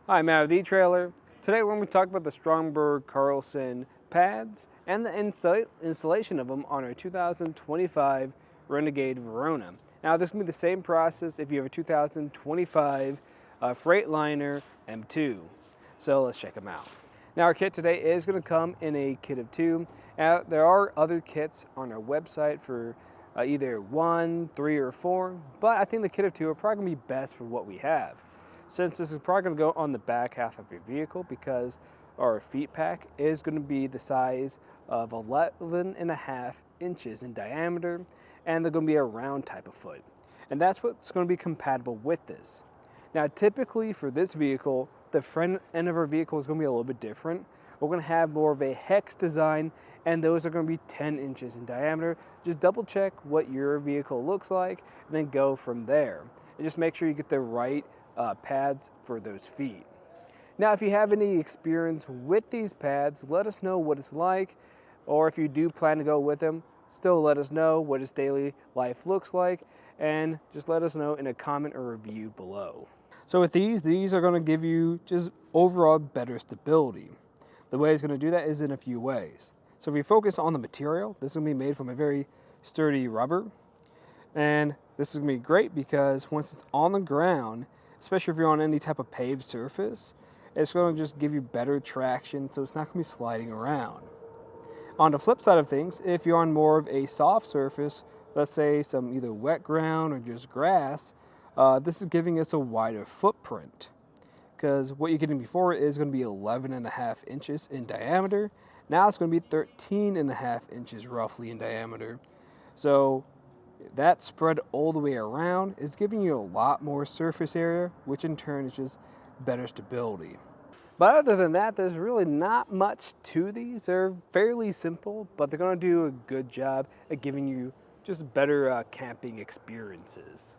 Hi, I'm Matt with E-Trailer. Today we're going to talk about the Stromberg Carlson pads and the installation of them on our 2025 Renegade Verona. Now this is going to be the same process if you have a 2025 Freightliner M2. So let's check them out. Now our kit today is going to come in a kit of 2. Now there are other kits on our website for either 1, 3, or 4, but I think the kit of 2 are probably going to be best for what we have. Since this is probably going to go on the back half of your vehicle because our feet pack is going to be the size of 11.5 inches in diameter, and they're going to be a round type of foot. And that's what's going to be compatible with this. Now typically for this vehicle, the front end of our vehicle is going to be a little bit different. We're going to have more of a hex design, and those are going to be 10 inches in diameter. Just double check what your vehicle looks like and then go from there. And just make sure you get the right pads for those feet. Now if you have any experience with these pads, let us know what it's like, or if you do plan to go with them, still let us know what its daily life looks like, and just let us know in a comment or review below. So with these are going to give you just overall better stability. The way it's going to do that is in a few ways. So if you focus on the material, this is going to be made from a very sturdy rubber, and this is going to be great because once it's on the ground, especially if you're on any type of paved surface, it's going to just give you better traction, so it's not going to be sliding around. On the flip side of things, if you're on more of a soft surface, let's say some either wet ground or just grass, this is giving us a wider footprint. Because what you're getting before is going to be 11.5 inches in diameter. Now it's going to be 13.5 inches roughly in diameter. So that spread all the way around is giving you a lot more surface area, which in turn is just better stability. But other than that, there's really not much to these. They're fairly simple, but they're going to do a good job at giving you just better camping experiences.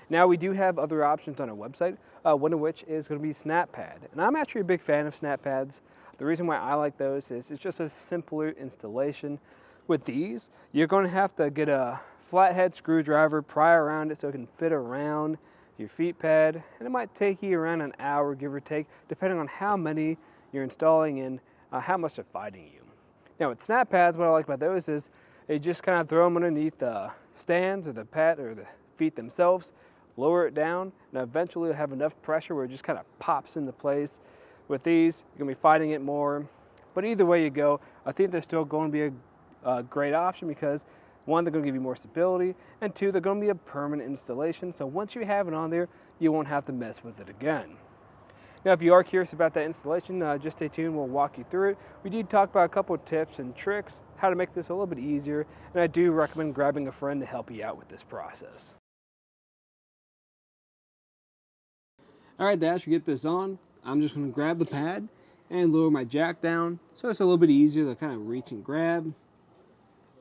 Now we do have other options on our website, one of which is going to be snap pad. And I'm actually a big fan of snap pads. The reason why I like those is it's just a simpler installation. With these, you're going to have to get a flathead screwdriver, pry around it so it can fit around your feet pad, and it might take you around an hour, give or take, depending on how many you're installing and how much they're fighting you. Now with snap pads, what I like about those is you just kind of throw them underneath the stands or the pad or the feet themselves, lower it down, and eventually you'll have enough pressure where it just kind of pops into place. With these, you're going to be fighting it more, but either way you go, I think they're still going to be a great option because 1, they're going to give you more stability, and 2, they're going to be a permanent installation, so once you have it on there, you won't have to mess with it again. Now if you are curious about that installation, just stay tuned, we'll walk you through it. We did talk about a couple of tips and tricks, how to make this a little bit easier, and I do recommend grabbing a friend to help you out with this process. Alright, to actually get this on, I'm just going to grab the pad and lower my jack down so it's a little bit easier to kind of reach and grab.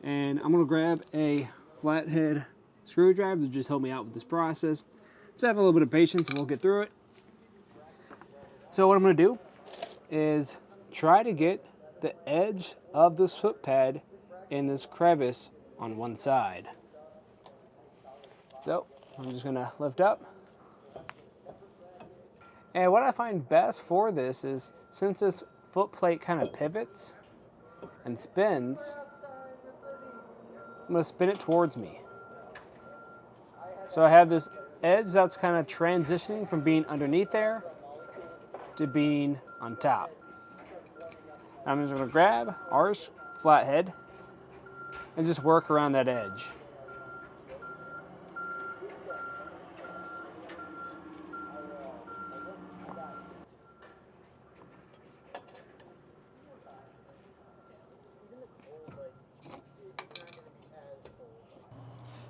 And I'm going to grab a flathead screwdriver to just help me out with this process. Just have a little bit of patience and we'll get through it. So what I'm going to do is try to get the edge of this foot pad in this crevice on one side. So I'm just going to lift up. And what I find best for this is, since this foot plate kind of pivots and spins, I'm going to spin it towards me. So I have this edge that's kind of transitioning from being underneath there to being on top. I'm just going to grab our flathead and just work around that edge.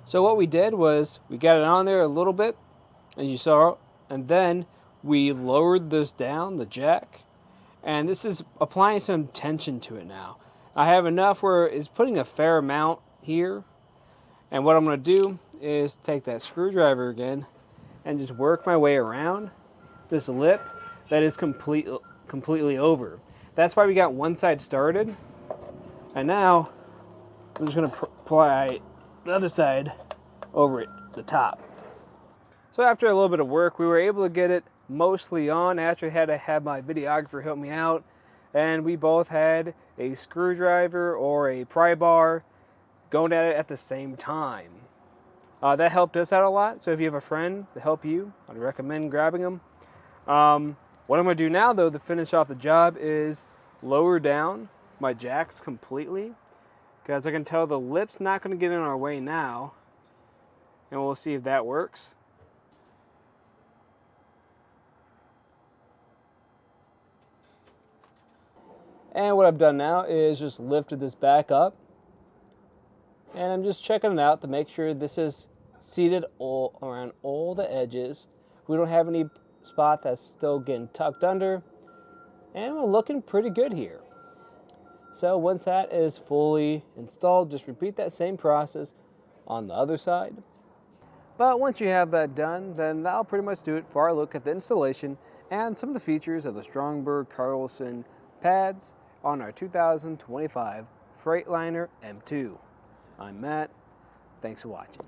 So what we did was we got it on there a little bit, as you saw, and then we lowered this down, the jack, and this is applying some tension to it now. I have enough where it's putting a fair amount here, and what I'm going to do is take that screwdriver again and just work my way around this lip that is completely over. That's why we got one side started, and now I'm just going to apply the other side over it, the top. So after a little bit of work, we were able to get it mostly on. I actually had to have my videographer help me out, and we both had a screwdriver or a pry bar going at it at the same time. That helped us out a lot, so if you have a friend to help you, I'd recommend grabbing them. What I'm going to do now, though, to finish off the job is lower down my jacks completely, because I can tell the lip's not going to get in our way now, and we'll see if that works. And what I've done now is just lifted this back up, and I'm just checking it out to make sure this is seated around all the edges. We don't have any spot that's still getting tucked under, and we're looking pretty good here. So once that is fully installed, just repeat that same process on the other side. But once you have that done, then that'll pretty much do it for our look at the installation and some of the features of the Stromberg Carlson pads on our 2025 Freightliner M2. I'm Matt. Thanks for watching.